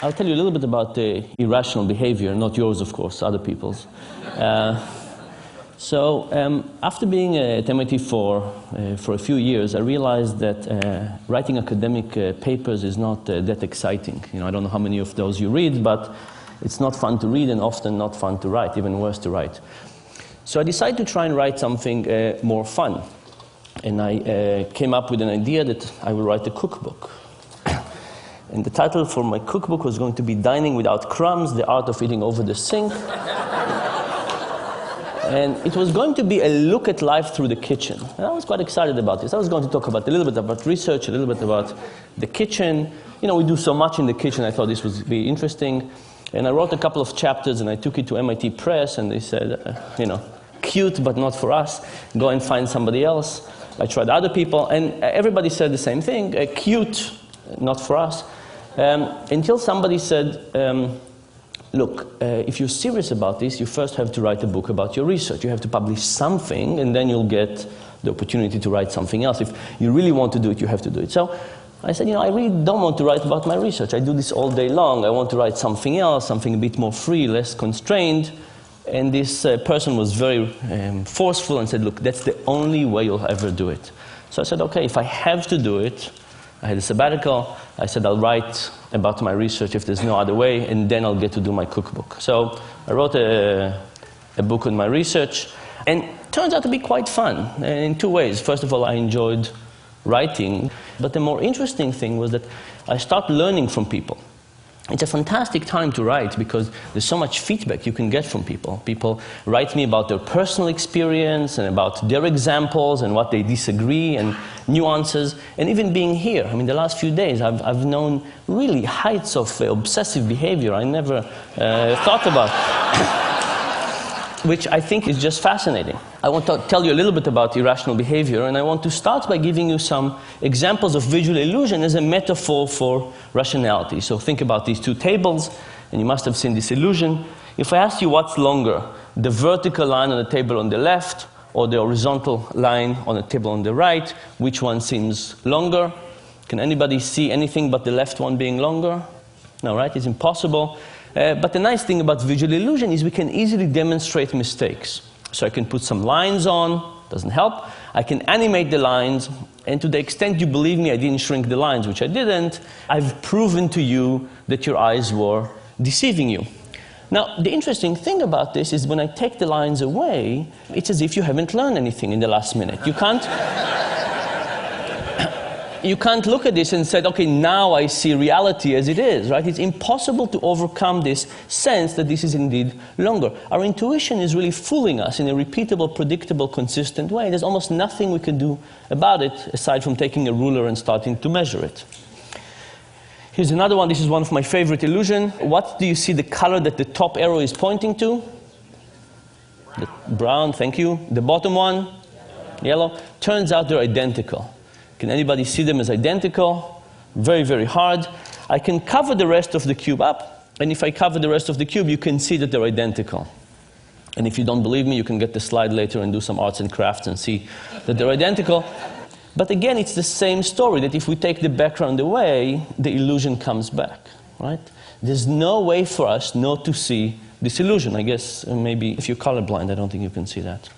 I'll tell you a little bit about irrational behavior, not yours, of course, other people's. After being at MIT for a few years, I realized that writing academic papers is not that exciting. I don't know how many of those you read, but it's not fun to read and often not fun to write, even worse to write. So I decided to try and write something more fun. And I came up with an idea that I will write a cookbook. And the title for my cookbook was going to be Dining Without Crumbs, The Art of Eating Over the Sink. And it was going to be a look at life through the kitchen. And I was quite excited about this. I was going to talk about a little bit about research, a little bit about the kitchen. We do so much in the kitchen, I thought this would be interesting. And I wrote a couple of chapters and I took it to MIT Press and they said, cute but not for us. Go and find somebody else. I tried other people and everybody said the same thing, cute, not for us. Until somebody said, look, if you're serious about this, you first have to write a book about your research. You have to publish something, and then you'll get the opportunity to write something else. If you really want to do it, you have to do it. So I said, I really don't want to write about my research. I do this all day long. I want to write something else, something a bit more free, less constrained. And this person was very forceful and said, look, that's the only way you'll ever do it. So I said, okay, if I have to do it, I had a sabbatical. I said, I'll write about my research if there's no other way, and then I'll get to do my cookbook. So I wrote a book on my research, and it turns out to be quite fun in two ways. First of all, I enjoyed writing, but the more interesting thing was that I started learning from people. It's a fantastic time to write because there's so much feedback you can get from people. People write me about their personal experience and about their examples and what they disagree and nuances. And even being here, the last few days, I've known really heights of obsessive behavior I never thought about, which I think is just fascinating. I want to tell you a little bit about irrational behavior, and I want to start by giving you some examples of visual illusion as a metaphor for rationality. So think about these two tables, and you must have seen this illusion. If I ask you what's longer, the vertical line on the table on the left or the horizontal line on the table on the right, which one seems longer? Can anybody see anything but the left one being longer? No, right? It's impossible. But the nice thing about visual illusion is we can easily demonstrate mistakes. So I can put some lines on, doesn't help. I can animate the lines, and to the extent you believe me, I didn't shrink the lines, which I didn't, I've proven to you that your eyes were deceiving you. Now, the interesting thing about this is when I take the lines away, it's as if you haven't learned anything in the last minute. You can't look at this and say, okay, now I see reality as it is, right? It's impossible to overcome this sense that this is indeed longer. Our intuition is really fooling us in a repeatable, predictable, consistent way. There's almost nothing we can do about it aside from taking a ruler and starting to measure it. Here's another one. This is one of my favorite illusions. What do you see the color that the top arrow is pointing to? The brown, thank you. The bottom one? Yellow. Turns out they're identical. Can anybody see them as identical? Very, very hard. I can cover the rest of the cube up, and if I cover the rest of the cube, you can see that they're identical. And if you don't believe me, you can get the slide later and do some arts and crafts and see that they're identical. But again, it's the same story, that if we take the background away, the illusion comes back, right? There's no way for us not to see this illusion. I guess maybe if you're colorblind, I don't think you can see that.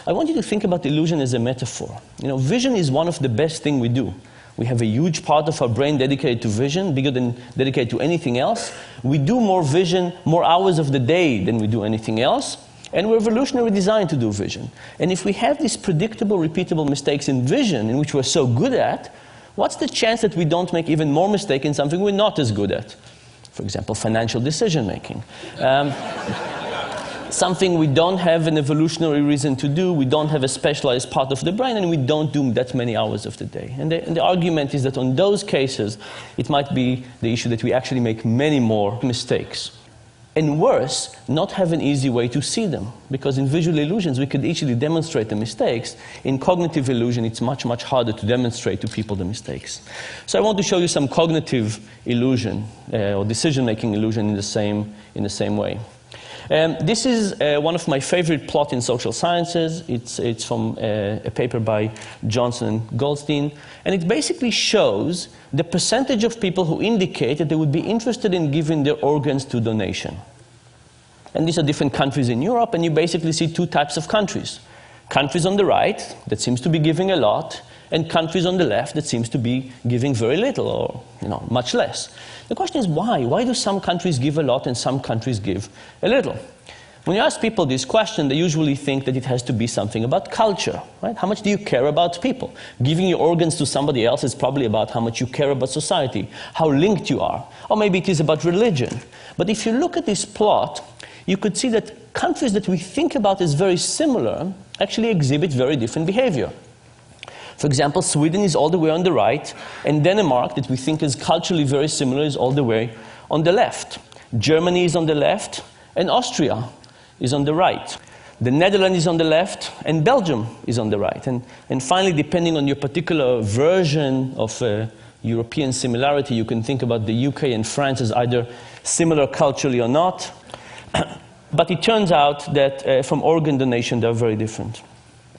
I want you to think about illusion as a metaphor. Vision is one of the best things we do. We have a huge part of our brain dedicated to vision, bigger than dedicated to anything else. We do more vision, more hours of the day than we do anything else. And we're evolutionarily designed to do vision. And if we have these predictable, repeatable mistakes in vision, in which we're so good at, what's the chance that we don't make even more mistakes in something we're not as good at? For example, financial decision making. Something we don't have an evolutionary reason to do, we don't have a specialized part of the brain, and we don't do that many hours of the day. And the argument is that on those cases, it might be the issue that we actually make many more mistakes. And worse, not have an easy way to see them. Because in visual illusions, we could easily demonstrate the mistakes. In cognitive illusion, it's much, much harder to demonstrate to people the mistakes. So I want to show you some cognitive illusion, or decision-making illusion in the same way. This is one of my favorite plots in social sciences. It's from a paper by Johnson and Goldstein. And it basically shows the percentage of people who indicate that they would be interested in giving their organs to donation. And these are different countries in Europe, and you basically see two types of countries. Countries on the right that seems to be giving a lot, and countries on the left that seems to be giving very little or much less. The question is why? Why do some countries give a lot and some countries give a little? When you ask people this question, they usually think that it has to be something about culture, right? How much do you care about people? Giving your organs to somebody else is probably about how much you care about society, how linked you are. Or maybe it is about religion. But if you look at this plot, you could see that countries that we think about as very similar actually exhibit very different behavior. For example, Sweden is all the way on the right, and Denmark, that we think is culturally very similar, is all the way on the left. Germany is on the left, and Austria is on the right. The Netherlands is on the left, and Belgium is on the right. And finally, depending on your particular version of European similarity, you can think about the UK and France as either similar culturally or not. But it turns out that from organ donation, they're very different.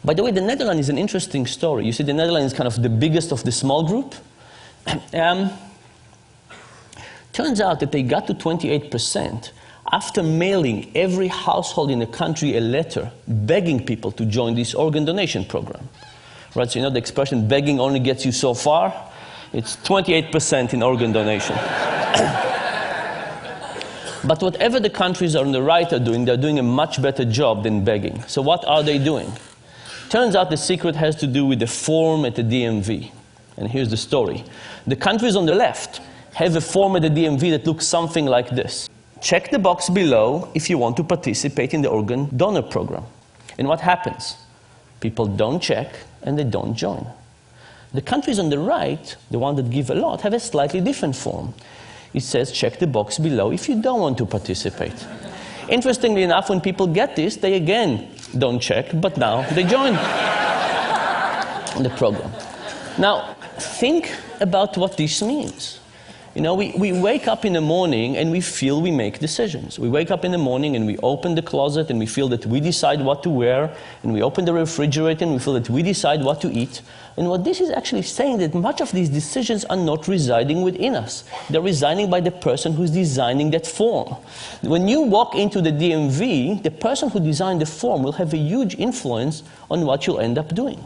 By the way, the Netherlands is an interesting story. You see, the Netherlands is kind of the biggest of the small group. Turns out that they got to 28% after mailing every household in the country a letter begging people to join this organ donation program. Right, so you know the expression, begging only gets you so far? It's 28% in organ donation. But whatever the countries on the right are doing, they're doing a much better job than begging. So what are they doing? Turns out the secret has to do with the form at the DMV. And here's the story. The countries on the left have a form at the DMV that looks something like this. Check the box below if you want to participate in the organ donor program. And what happens? People don't check and they don't join. The countries on the right, the ones that give a lot, have a slightly different form. It says, check the box below if you don't want to participate. Interestingly enough, when people get this, they again don't check, but now they join the program. Now, think about what this means. You know, we wake up in the morning and we feel we make decisions. We wake up in the morning and we open the closet and we feel that we decide what to wear, and we open the refrigerator and we feel that we decide what to eat. And what this is actually saying that much of these decisions are not residing within us. They're residing by the person who's designing that form. When you walk into the DMV, the person who designed the form will have a huge influence on what you'll end up doing.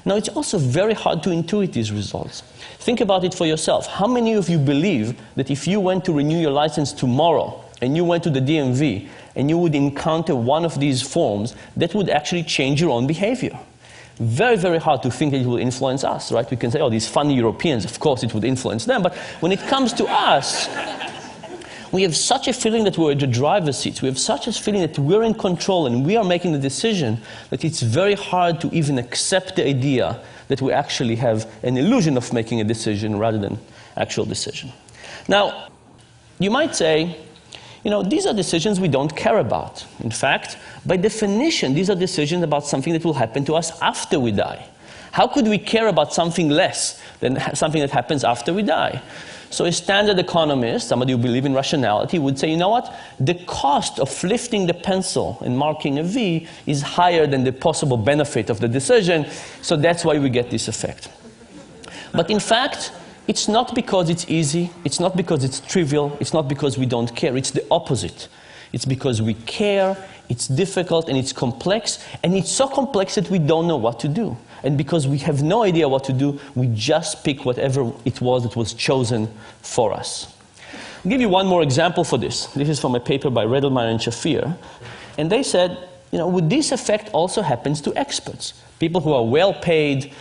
Now, it's also very hard to intuit these results. Think about it for yourself. How many of you believe that if you went to renew your license tomorrow and you went to the DMV and you would encounter one of these forms, that would actually change your own behavior? Very, very hard to think that it will influence us, right? We can say, oh, these funny Europeans, of course it would influence them. But when it comes to us, we have such a feeling that we're at the driver's seat. We have such a feeling that we're in control and we are making the decision that it's very hard to even accept the idea that we actually have an illusion of making a decision rather than actual decision. Now, you might say, you know, these are decisions we don't care about. In fact, by definition, these are decisions about something that will happen to us after we die. How could we care about something less than something that happens after we die? So a standard economist, somebody who believes in rationality, would say, you know what? The cost of lifting the pencil and marking a V is higher than the possible benefit of the decision, so that's why we get this effect. But in fact, it's not because it's easy, it's not because it's trivial, it's not because we don't care, it's the opposite. It's because we care, it's difficult, and it's complex, and it's so complex that we don't know what to do. And because we have no idea what to do, we just pick whatever it was that was chosen for us. I'll give you one more example for this. This is from a paper by Redelmeyer and Shafir. And they said, you know, would this effect also happens to experts? People who are well paid,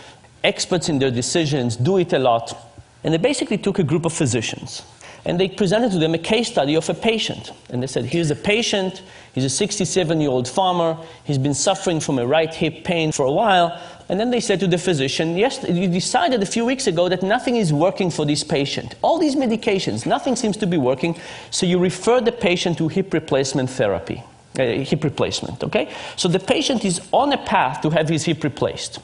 experts in their decisions, do it a lot. And they basically took a group of physicians. And they presented to them a case study of a patient. And they said, here's a patient, he's a 67-year-old farmer, he's been suffering from a right hip pain for a while. And then they said to the physician, yes, you decided a few weeks ago that nothing is working for this patient. All these medications, nothing seems to be working, so you refer the patient to hip replacement therapy, hip replacement, okay? So the patient is on a path to have his hip replaced.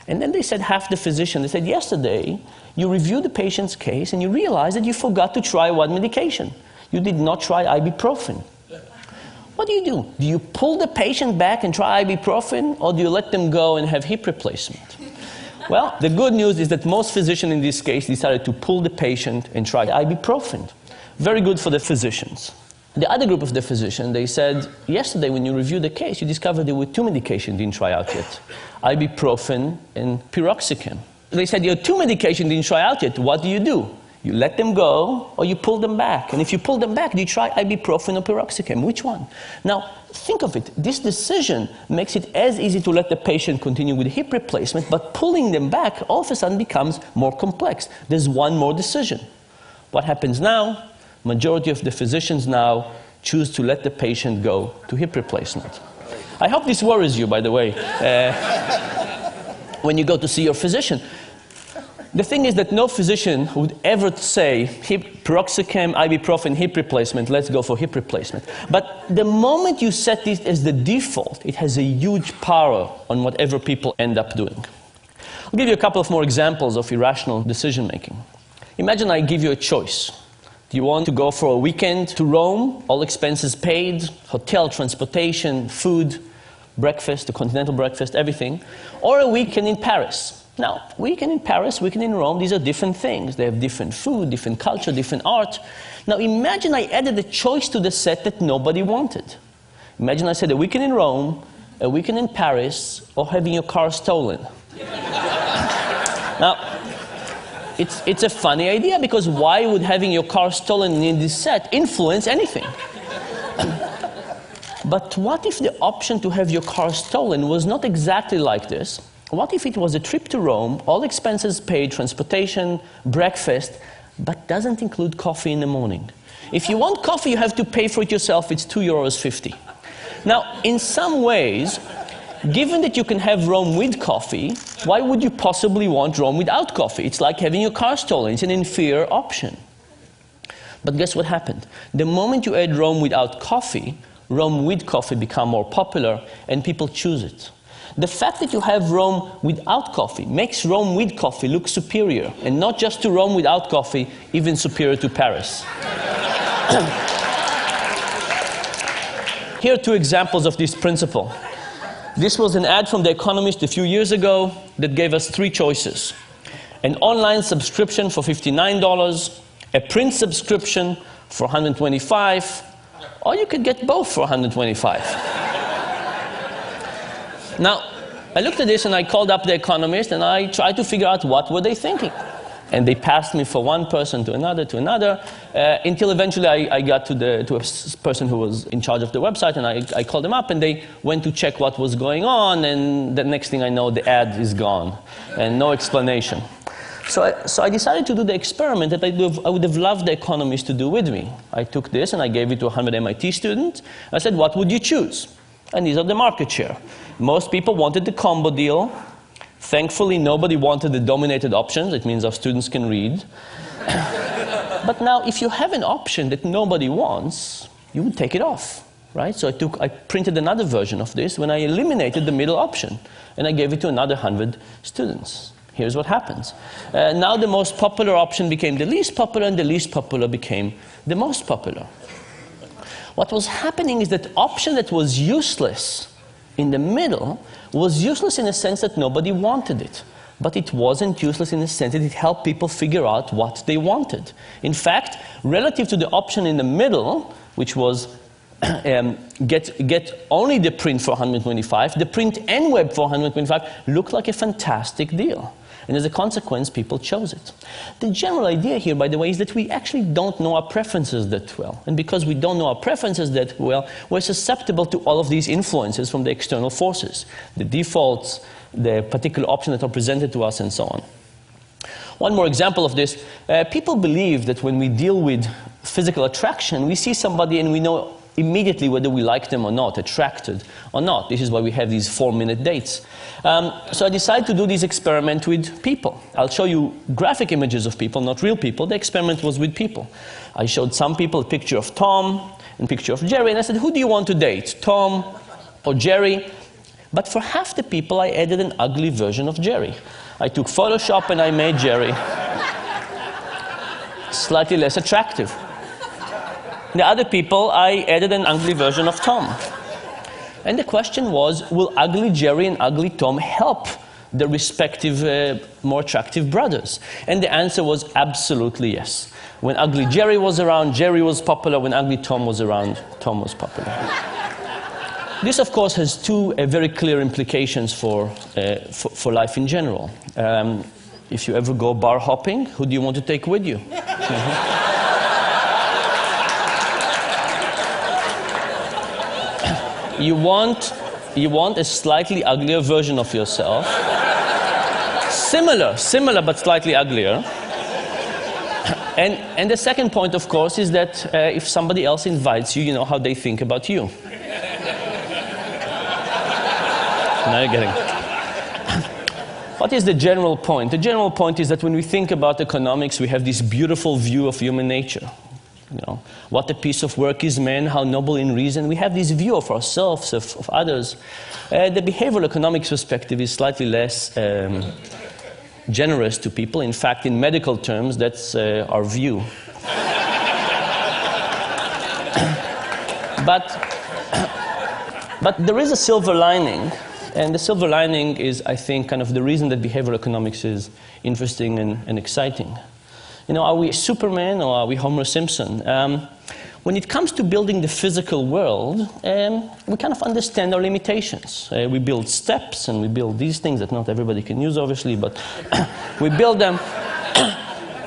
And then they said, half the physician, they said, yesterday, you reviewed the patient's case and you realized that you forgot to try one medication. You did not try ibuprofen. What do? Do you pull the patient back and try ibuprofen, or do you let them go and have hip replacement? Well, the good news is that most physicians in this case decided to pull the patient and try ibuprofen. Very good for the physicians. The other group of the physicians, they said, yesterday when you reviewed the case, you discovered there were two medications you didn't try out yet, ibuprofen and piroxicam. They said, your two medications didn't try out yet. What do? You let them go, or you pull them back. And if you pull them back, do you try ibuprofen or piroxicam? Which one? Now, think of it. This decision makes it as easy to let the patient continue with hip replacement, but pulling them back all of a sudden becomes more complex. There's one more decision. What happens now? Majority of the physicians now choose to let the patient go to hip replacement. I hope this worries you, by the way, when you go to see your physician. The thing is that no physician would ever say, piroxicam, ibuprofen, hip replacement, let's go for hip replacement. But the moment you set this as the default, it has a huge power on whatever people end up doing. I'll give you a couple of more examples of irrational decision making. Imagine I give you a choice. Do you want to go for a weekend to Rome, all expenses paid, hotel, transportation, food, breakfast, a continental breakfast, everything, or a weekend in Paris? Now, weekend in Paris, weekend in Rome, these are different things. They have different food, different culture, different art. Now, imagine I added a choice to the set that nobody wanted. Imagine I said a weekend in Rome, a weekend in Paris, or having your car stolen. Now, it's a funny idea, because why would having your car stolen in this set influence anything? But what if the option to have your car stolen was not exactly like this? What if it was a trip to Rome, all expenses paid, transportation, breakfast, but doesn't include coffee in the morning? If you want coffee, you have to pay for it yourself. It's €2.50. Now, in some ways, given that you can have Rome with coffee, why would you possibly want Rome without coffee? It's like having your car stolen. It's an inferior option. But guess what happened? The moment you add Rome without coffee, Rome with coffee become more popular, and people choose it. The fact that you have Rome without coffee makes Rome with coffee look superior, and not just to Rome without coffee, even superior to Paris. Here are two examples of this principle. This was an ad from The Economist a few years ago that gave us three choices. An online subscription for $59, a print subscription for $125, or you could get both for $125. Now, I looked at this and I called up The Economist and I tried to figure out what were they thinking. And they passed me from one person to another, until eventually I got to a person who was in charge of the website, and I called them up and they went to check what was going on, and the next thing I know, the ad is gone and no explanation. So I decided to do the experiment that I would have loved The Economist to do with me. I took this and I gave it to 100 MIT students. I said, what would you choose? And these are the market share. Most people wanted the combo deal. Thankfully, nobody wanted the dominated options. It means our students can read. But now, if you have an option that nobody wants, you would take it off, right? So I printed another version of this when I eliminated the middle option, and I gave it to another 100 students. Here's what happens. Now the most popular option became the least popular, and the least popular became the most popular. What was happening is that option that was useless in the middle was useless in the sense that nobody wanted it. But it wasn't useless in the sense that it helped people figure out what they wanted. In fact, relative to the option in the middle, which was get only the print for $125, the print and web for $125 looked like a fantastic deal. And as a consequence, people chose it. The general idea here, by the way, is that we actually don't know our preferences that well. And because we don't know our preferences that well, we're susceptible to all of these influences from the external forces, the defaults, the particular options that are presented to us, and so on. One more example of this. People believe that when we deal with physical attraction, we see somebody and we know immediately whether we like them or not, attracted or not. This is why we have these 4-minute dates. So I decided to do this experiment with people. I'll show you graphic images of people, not real people. The experiment was with people. I showed some people a picture of Tom and a picture of Jerry, and I said, who do you want to date, Tom or Jerry? But for half the people, I added an ugly version of Jerry. I took Photoshop and I made Jerry slightly less attractive. The other people, I added an ugly version of Tom. And the question was, will ugly Jerry and ugly Tom help the respective more attractive brothers? And the answer was absolutely yes. When ugly Jerry was around, Jerry was popular. When ugly Tom was around, Tom was popular. This, of course, has two very clear implications for life in general. If you ever go bar hopping, who do you want to take with you? You want a slightly uglier version of yourself. Similar, but slightly uglier. And the second point, of course, is that if somebody else invites you, you know how they think about you. Now you're getting it. What is the general point? The general point is that when we think about economics, we have this beautiful view of human nature. You know, what a piece of work is man, how noble in reason. We have this view of ourselves, of others. The behavioral economics perspective is slightly less generous to people. In fact, in medical terms, that's our view. But there is a silver lining. And the silver lining is, I think, kind of the reason that behavioral economics is interesting and exciting. You know, are we Superman or are we Homer Simpson? When it comes to building the physical world, we kind of understand our limitations. We build steps and we build these things that not everybody can use, obviously, but we build them.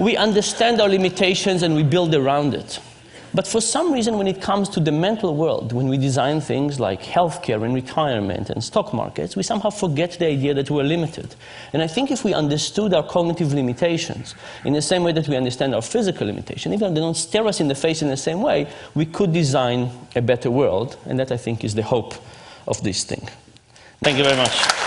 We understand our limitations and we build around it. But for some reason, when it comes to the mental world, when we design things like healthcare and retirement and stock markets, we somehow forget the idea that we're limited. And I think if we understood our cognitive limitations in the same way that we understand our physical limitation, even if they don't stare us in the face in the same way, we could design a better world. And that, I think, is the hope of this thing. Thank you very much.